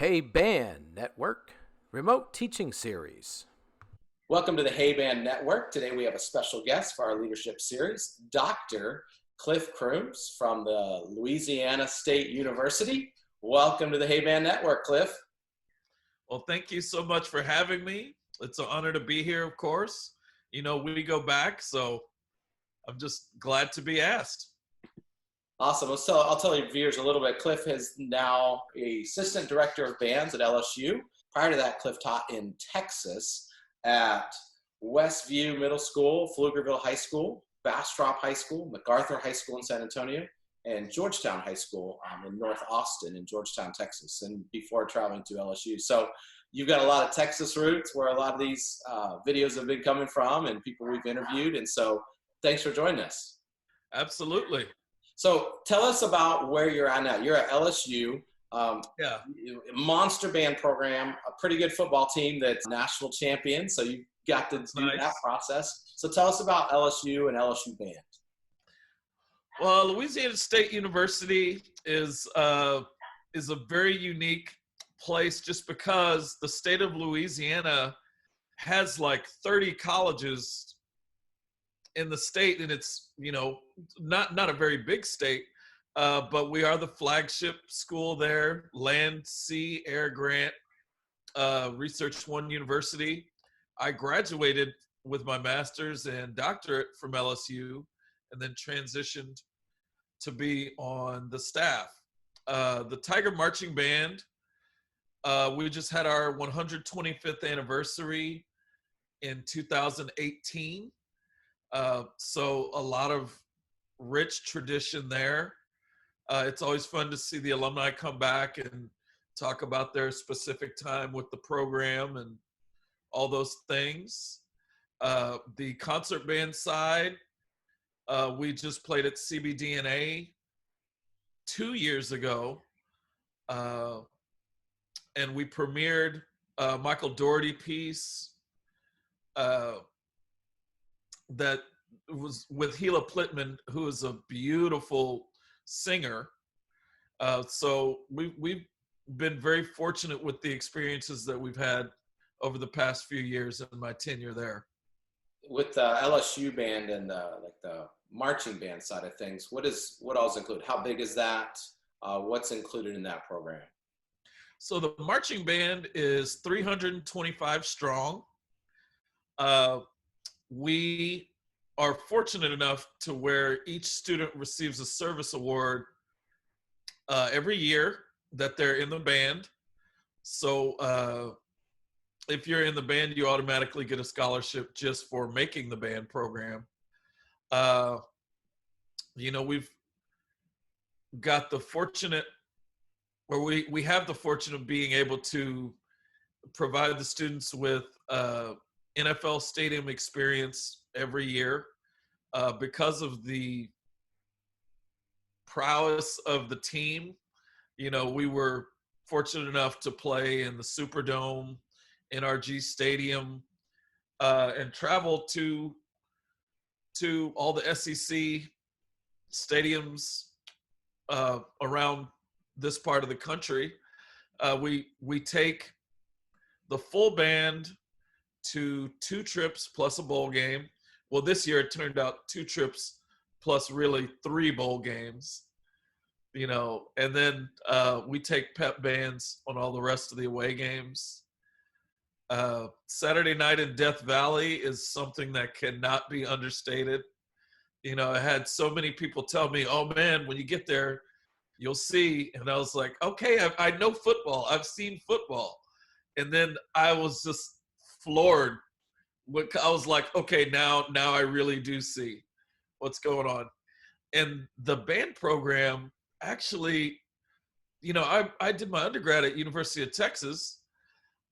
Hey Band Network Remote Teaching Series. Welcome to the Hey Band Network. Today we have a special guest for our leadership series, Dr. Cliff Croomes from the Louisiana State University. Welcome to the Hey Band Network, Cliff. Well, thank you so much for having me. It's an honor to be here, of course. You know, we go back, so I'm just glad to be asked. Awesome. So I'll tell your viewers a little bit. Cliff is now an assistant director of bands at LSU. Prior to that, Cliff taught in Texas at Westview Middle School, Pflugerville High School, Bastrop High School, MacArthur High School in San Antonio, and Georgetown High School in North Austin in Georgetown, Texas, and before traveling to LSU. So you've got a lot of Texas roots where a lot of these videos have been coming from and people we've interviewed. And so thanks for joining us. Absolutely. So tell us about where you're at now. You're at LSU. Monster band program, a pretty good football team that's national champion. So you got to do that process. So tell us about LSU and LSU Band. Well, Louisiana State University is a very unique place just because the state of Louisiana has like 30 colleges in the state, and it's, you know, not a very big state, but we are the flagship school there, land, sea, air grant, Research One University. I graduated with my master's and doctorate from LSU and then transitioned to be on the staff. The Tiger Marching Band, we just had our 125th anniversary in 2018. So a lot of rich tradition there. It's always fun to see the alumni come back and talk about their specific time with the program and all those things. The concert band side, we just played at CBDNA 2 years ago, and we premiered a Michael Dougherty piece that was with Gila Plittman, who is a beautiful singer. So we've been very fortunate with the experiences that we've had over the past few years in my tenure there. With the LSU band and the marching band side of things, what all is included? How big is that? What's included in that program? So the marching band is 325 strong. We are fortunate enough to where each student receives a service award every year that they're in the band. So if you're in the band, you automatically get a scholarship just for making the band program. You know, we've got the fortunate, or we have the fortune of being able to provide the students with NFL stadium experience every year because of the prowess of the team. You know, we were fortunate enough to play in the Superdome, NRG Stadium, and travel to all the SEC stadiums around this part of the country. We take the full band to 2 trips plus a bowl game. Well, this year it turned out 2 trips plus really 3 bowl games, you know, and then we take pep bands on all the rest of the away games. Saturday night in Death Valley is something that cannot be understated. You know, I had so many people tell me, oh man, when you get there, you'll see. And I was like, okay, I know football. I've seen football. And then I was just floored. I was like, okay, now I really do see what's going on. And the band program, actually, you know, I did my undergrad at University of Texas.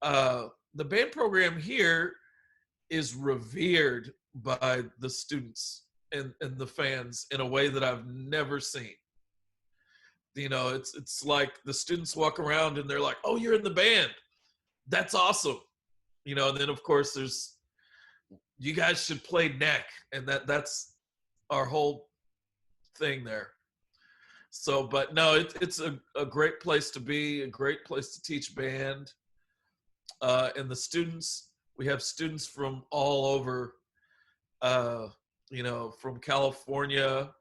The band program here is revered by the students and the fans in a way that I've never seen. You know, it's like the students walk around and they're like, oh, you're in the band. That's awesome. You know, and then of course there's, you guys should play neck, and that's our whole thing there. So, but no, it's a great place to be, a great place to teach band. And the students, we have students from all over, from California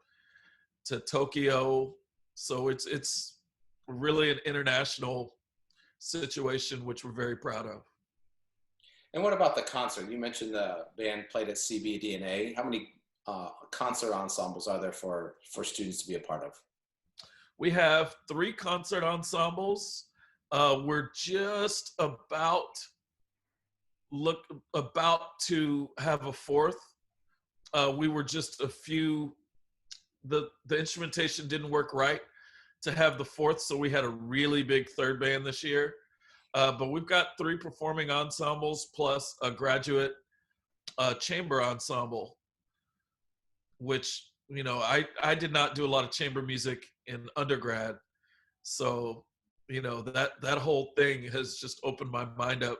to Tokyo. So it's really an international situation, which we're very proud of. And what about the concert? You mentioned the band played at CBDNA. How many concert ensembles are there for students to be a part of? We have 3 concert ensembles. We're just about to have a 4th. We were just a few. The instrumentation didn't work right to have the 4th, so we had a really big 3rd band this year. But we've got 3 performing ensembles plus a graduate chamber ensemble, which, I did not do a lot of chamber music in undergrad. So, that whole thing has just opened my mind up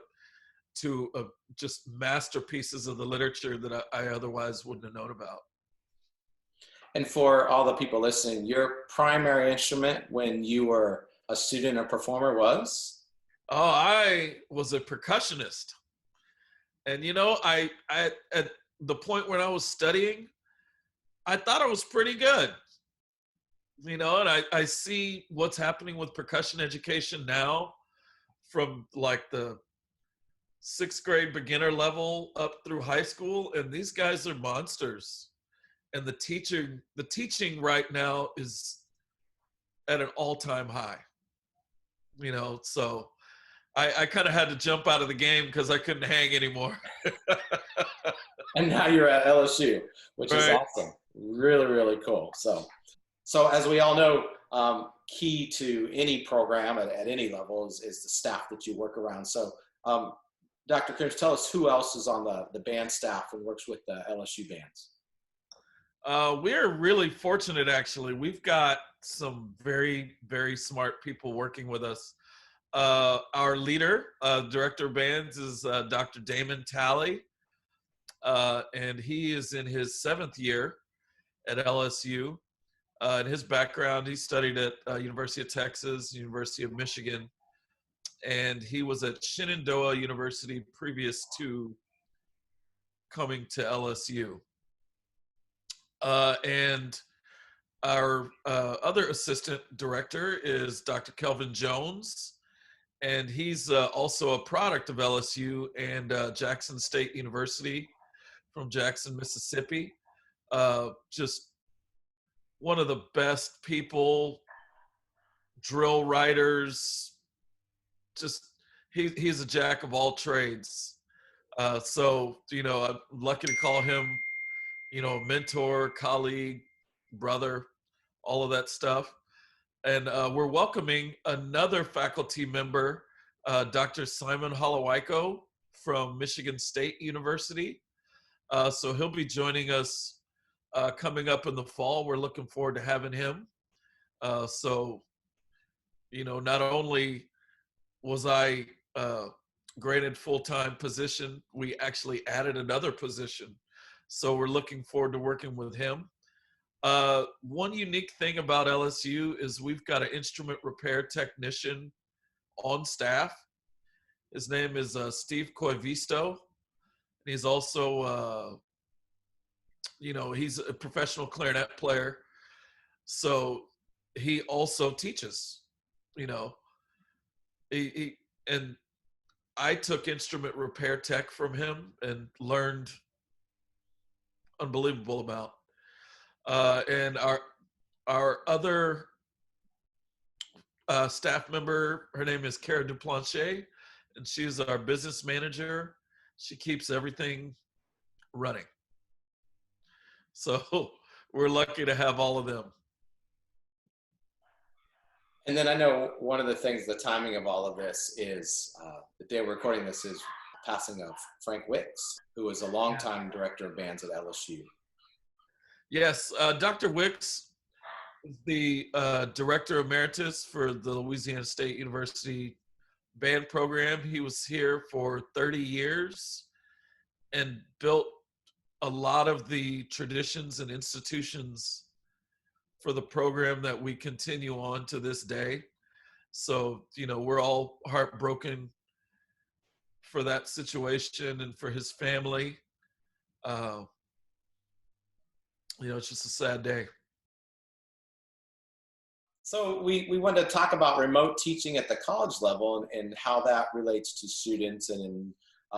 to just masterpieces of the literature that I otherwise wouldn't have known about. And for all the people listening, your primary instrument when you were a student or performer was? Oh, I was a percussionist. And, I at the point when I was studying, I thought I was pretty good. And I see what's happening with percussion education now from like the 6th grade beginner level up through high school. And these guys are monsters. And the teaching right now is at an all-time high. So I kind of had to jump out of the game because I couldn't hang anymore. And now you're at LSU, which is Right. awesome. Really, really cool. So as we all know, key to any program at any level is the staff that you work around. So Dr. Croomes, tell us who else is on the band staff and works with the LSU bands. We're really fortunate, actually. We've got some very, very smart people working with us. Our leader, director of bands, is Dr. Damon Talley, and he is in his 7th year at LSU. In his background, he studied at University of Texas, University of Michigan, and he was at Shenandoah University previous to coming to LSU. And our other assistant director is Dr. Kelvin Jones, and he's also a product of LSU and Jackson State University from Jackson, Mississippi. Just one of the best people, drill writers, just he's a jack of all trades. So, I'm lucky to call him, mentor, colleague, brother, all of that stuff. And we're welcoming another faculty member, Dr. Simon Holowaiko from Michigan State University. So he'll be joining us coming up in the fall. We're looking forward to having him. So, not only was I granted full-time position, we actually added another position. So we're looking forward to working with him. One unique thing about LSU is we've got an instrument repair technician on staff. His name is Steve Coivisto. He's also, he's a professional clarinet player. So he also teaches, and I took instrument repair tech from him and learned unbelievable amount. And our other staff member, her name is Cara Duplanche, and she's our business manager. She keeps everything running. So we're lucky to have all of them. And then I know one of the things, the timing of all of this is the day we're recording this is the passing of Frank Wickes, who was a longtime director of bands at LSU. Yes, Dr. Wickes is the director emeritus for the Louisiana State University band program. He was here for 30 years and built a lot of the traditions and institutions for the program that we continue on to this day. So, we're all heartbroken for that situation and for his family. It's just a sad day. So we wanted to talk about remote teaching at the college level and how that relates to students, and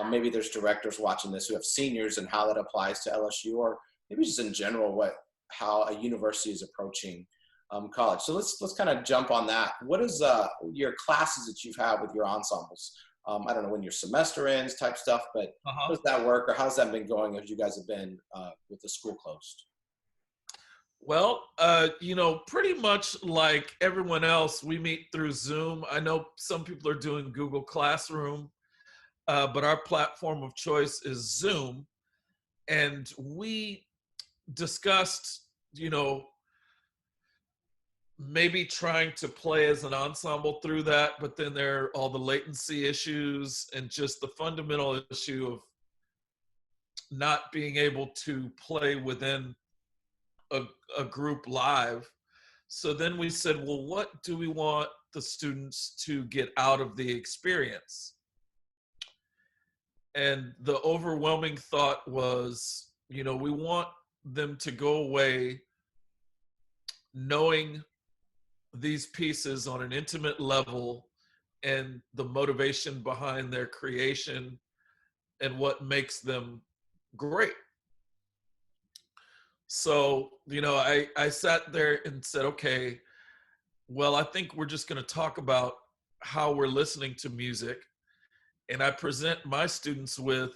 maybe there's directors watching this who have seniors and how that applies to LSU, or maybe just in general how a university is approaching college. So let's kind of jump on that. What is your classes that you've had with your ensembles? I don't know when your semester ends type stuff, but how does that work, or how's that been going as you guys have been with the school closed? Well, pretty much like everyone else, we meet through Zoom. I know some people are doing Google Classroom, but our platform of choice is Zoom. And we discussed, maybe trying to play as an ensemble through that, but then there are all the latency issues and just the fundamental issue of not being able to play within a group live. So then we said, well, what do we want the students to get out of the experience? And the overwhelming thought was, we want them to go away knowing these pieces on an intimate level and the motivation behind their creation and what makes them great. So, I sat there and said, okay, well, I think we're just going to talk about how we're listening to music. And I present my students with,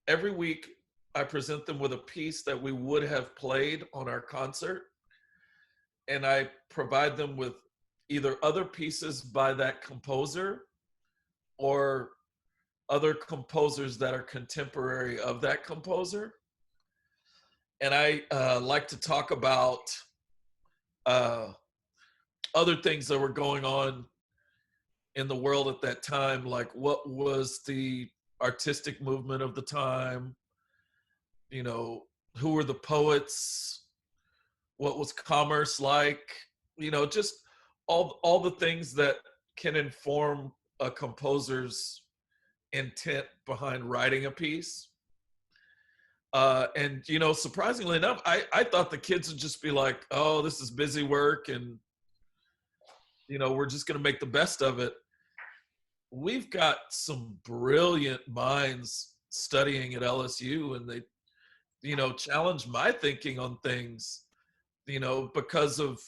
every week, I present them with a piece that we would have played on our concert. And I provide them with either other pieces by that composer or other composers that are contemporary of that composer. And I like to talk about other things that were going on in the world at that time, like what was the artistic movement of the time, who were the poets, what was commerce like, just all the things that can inform a composer's intent behind writing a piece. And surprisingly enough, I thought the kids would just be like, oh, this is busy work and we're just going to make the best of it. We've got some brilliant minds studying at LSU, and they challenge my thinking on things, because of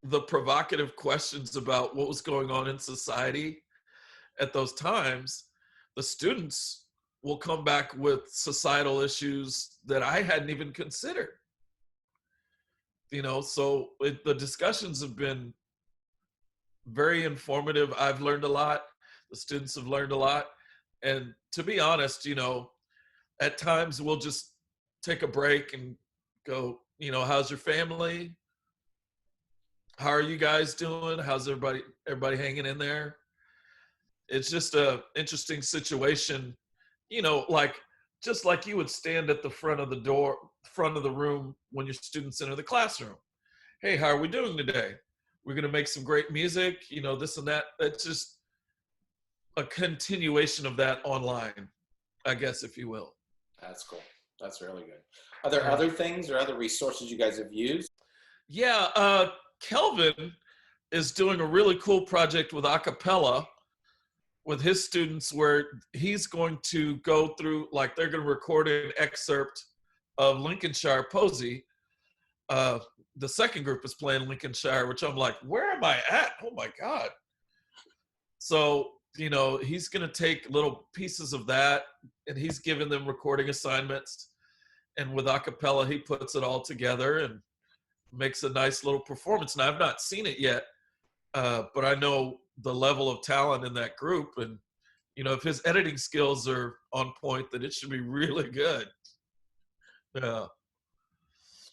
the provocative questions about what was going on in society at those times. The students will come back with societal issues that I hadn't even considered. So the discussions have been very informative. I've learned a lot. The students have learned a lot. And to be honest, at times we'll just take a break and go, how's your family? How are you guys doing? How's everybody hanging in there? It's just a interesting situation, just like you would stand at the front of the room when your students enter the classroom. Hey, how are we doing today? We're going to make some great music, this and that. That's just a continuation of that online, I guess, if you will. That's cool. That's really good. Are there other things or other resources you guys have used? Yeah, Kelvin is doing a really cool project with a cappella with his students, where he's going to go through, like, they're going to record an excerpt of Lincolnshire Posey. The second group is playing Lincolnshire, which I'm like, where am I at? Oh my God. So, he's going to take little pieces of that, and he's giving them recording assignments. And with a cappella, he puts it all together and makes a nice little performance. And I've not seen it yet, but I know the level of talent in that group. And, if his editing skills are on point, then it should be really good. Yeah.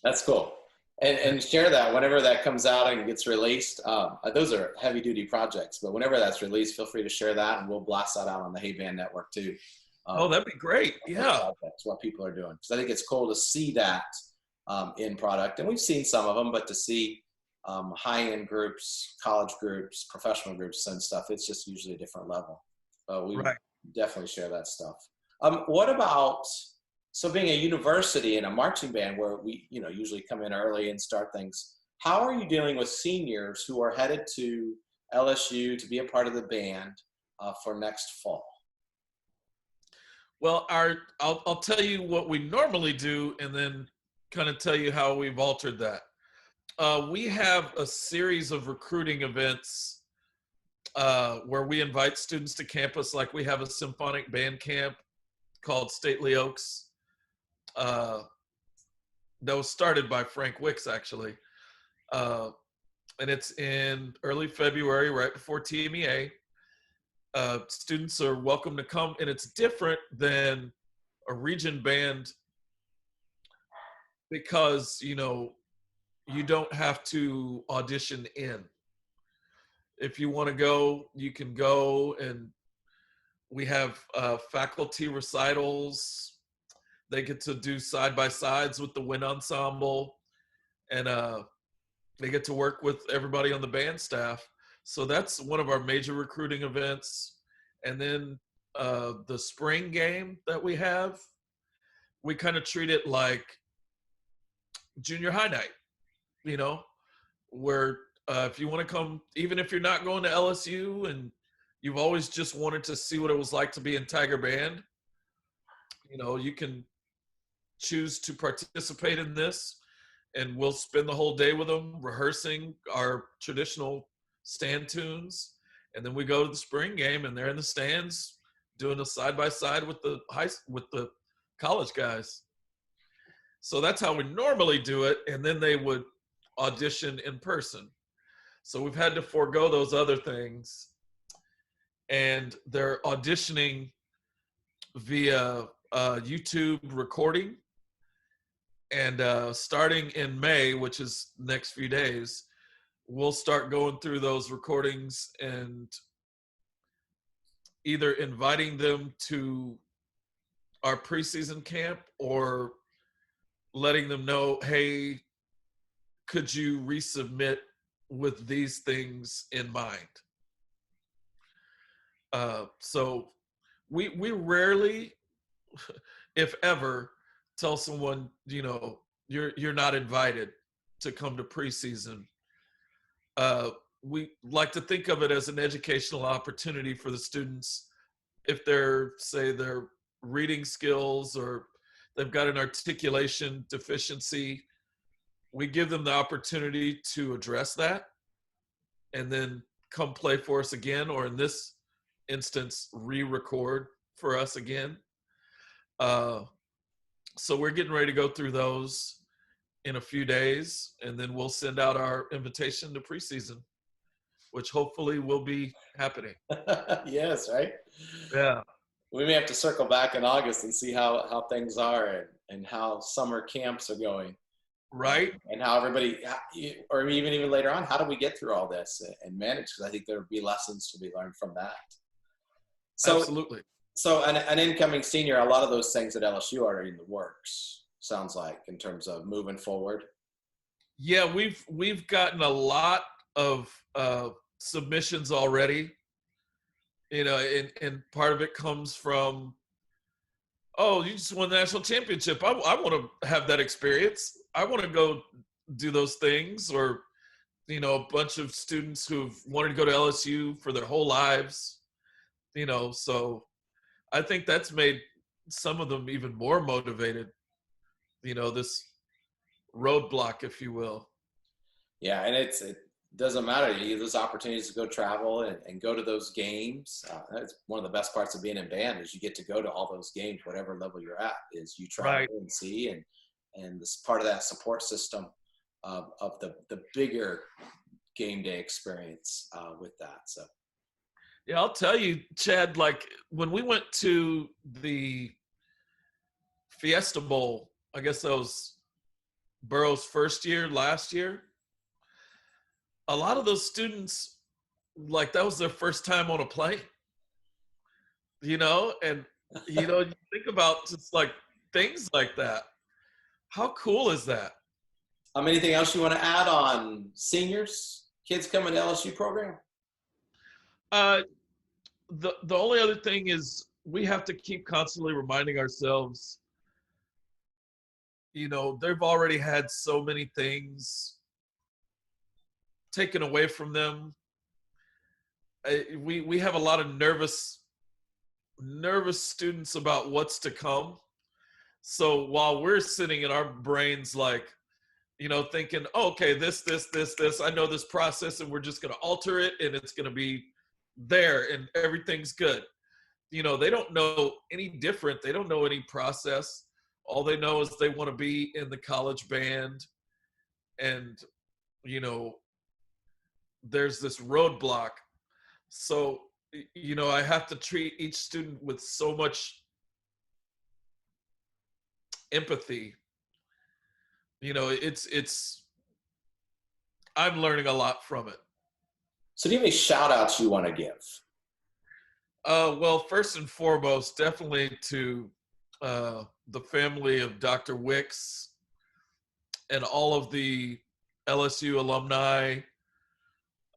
That's cool. And share that whenever that comes out and gets released. Those are heavy duty projects, but whenever that's released, feel free to share that, and we'll blast that out on the Hey Band Network too. Oh, that'd be great. Yeah. That's what people are doing. Because I think it's cool to see that in product. And we've seen some of them, but to see high-end groups, college groups, professional groups and stuff, it's just usually a different level. We Right. definitely share that stuff. What about, so being a university and a marching band where we, usually come in early and start things, how are you dealing with seniors who are headed to LSU to be a part of the band for next fall? Well, I'll tell you what we normally do and then kind of tell you how we've altered that. We have a series of recruiting events where we invite students to campus. Like we have a symphonic band camp called Stately Oaks that was started by Frank Wickes, actually. And it's in early February, right before TMEA. Students are welcome to come, and it's different than a region band because, you don't have to audition in. If you want to go, you can go, and we have faculty recitals. They get to do side-by-sides with the wind ensemble, and they get to work with everybody on the band staff. So that's one of our major recruiting events. And then the spring game that we have, we kind of treat it like junior high night, where if you want to come, even if you're not going to LSU and you've always just wanted to see what it was like to be in Tiger Band, you can choose to participate in this, and we'll spend the whole day with them rehearsing our traditional stand tunes. And then we go to the spring game and they're in the stands doing a side-by-side with the college guys. So that's how we normally do it. And then they would audition in person. So we've had to forego those other things. And they're auditioning via YouTube recording. And starting in May, which is next few days, we'll start going through those recordings and either inviting them to our preseason camp or letting them know, hey, could you resubmit with these things in mind? So we rarely, if ever, tell someone, you're not invited to come to preseason. We like to think of it as an educational opportunity for the students. If they're, say, their reading skills or they've got an articulation deficiency, we give them the opportunity to address that and then come play for us again, or in this instance, re-record for us again. So we're getting ready to go through those in a few days, and then we'll send out our invitation to preseason, which hopefully will be happening. Yes, right? Yeah. We may have to circle back in August and see how things are and how summer camps are going. Right. And how everybody, or even later on, how do we get through all this and manage? Because I think there would be lessons to be learned from that. So, absolutely. So an incoming senior, a lot of those things at LSU are in the works, sounds like, in terms of moving forward. Yeah, we've gotten a lot of submissions already, and part of it comes from, oh, you just won the national championship. I want to have that experience. I want to go do those things. Or, a bunch of students who've wanted to go to LSU for their whole lives, so I think that's made some of them even more motivated, this roadblock, if you will. Yeah, and it doesn't matter. You have those opportunities to go travel and go to those games. That's one of the best parts of being in band is you get to go to all those games, whatever level you're at, is you travel right. and see, and this part of that support system of the bigger game day experience with that. So. Yeah, I'll tell you, Chad, like when we went to the Fiesta Bowl, I guess that was Burrow's first year, last year, a lot of those students, like that was their first time on a plane, and You know, you think about just like things like that. How cool is that? Anything else you want to add on seniors, kids coming to LSU program? Uh, the only other thing is we have to keep constantly reminding ourselves, you know, they've already had so many things taken away from them. We have a lot of nervous students about what's to come. So while we're sitting in our brains like, you know, thinking, oh, okay, this, I know this process and we're just going to alter it and it's going to be there and everything's good. You know, they don't know any different. They don't know any process. All they know is they want to be in the college band. And, you know, there's this roadblock. So, you know, I have to treat each student with so much empathy. You know, I'm learning a lot from it. So do you have any shout outs you want to give? Well, first and foremost, definitely to the family of Dr. Wickes and all of the LSU alumni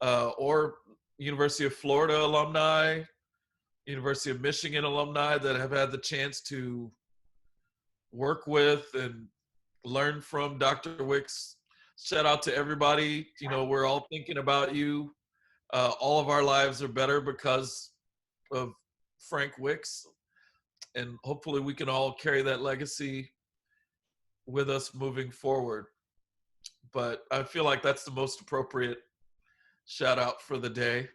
or University of Florida alumni, University of Michigan alumni that have had the chance to work with and learn from Dr. Wickes. Shout out to everybody. You know, we're all thinking about you. All of our lives are better because of Frank Wickes. And hopefully we can all carry that legacy with us moving forward. But I feel like that's the most appropriate shout out for the day.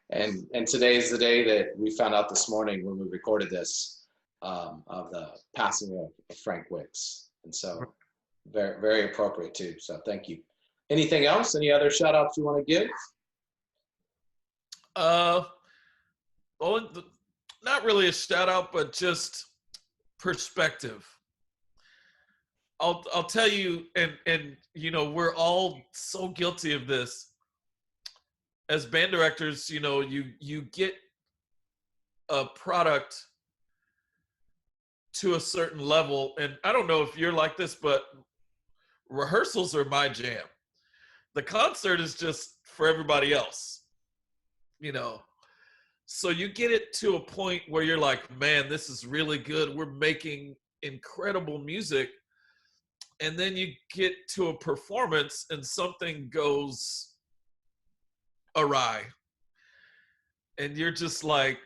And today is the day that we found out this morning when we recorded this of the passing of Frank Wickes. And so very, very appropriate too. So thank you. Anything else? Any other shout outs you want to give? Not really a shout out, but just perspective. I'll tell you, and you know, we're all so guilty of this. As band directors, you know, you get a product to a certain level, and I don't know if you're like this, but rehearsals are my jam. The concert is just for everybody else, you know. So you get it to a point where you're like, man, this is really good. We're making incredible music. And then you get to a performance and something goes awry. And you're just like,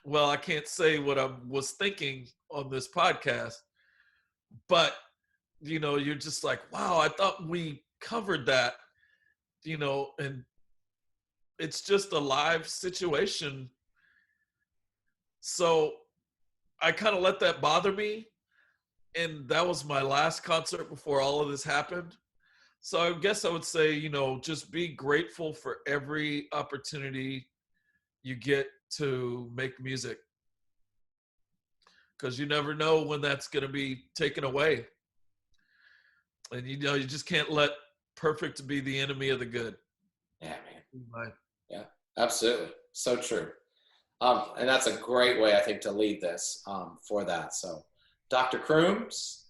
well, I can't say what I was thinking on this podcast, but, you know, you're just like, wow, I thought we covered that, you know, and it's just a live situation. So I kind of let that bother me. And that was my last concert before all of this happened. So I guess I would say, you know, just be grateful for every opportunity you get to make music. Because you never know when that's going to be taken away. And, you know, you just can't let perfect be the enemy of the good. Yeah, man. Yeah, absolutely. So true. And that's a great way, I think, to lead this for that. So, Dr. Croomes,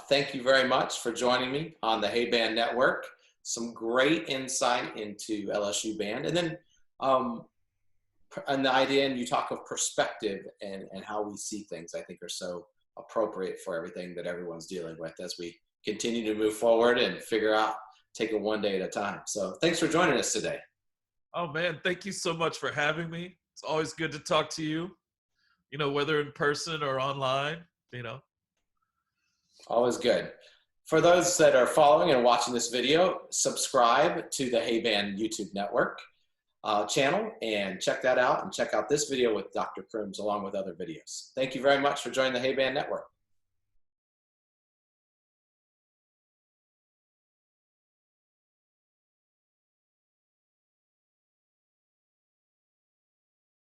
thank you very much for joining me on the Hey Band Network. Some great insight into LSU Band. And then and the idea, and you talk of perspective and how we see things, I think are so appropriate for everything that everyone's dealing with as we continue to move forward and figure out, take it one day at a time. So thanks for joining us today. Oh, man, thank you so much for having me. It's always good to talk to you, you know, whether in person or online, you know. Always good. For those that are following and watching this video, subscribe to the Hey Band YouTube network channel and check that out, and check out this video with Dr. Croomes along with other videos. Thank you very much for joining the Hey Band Network.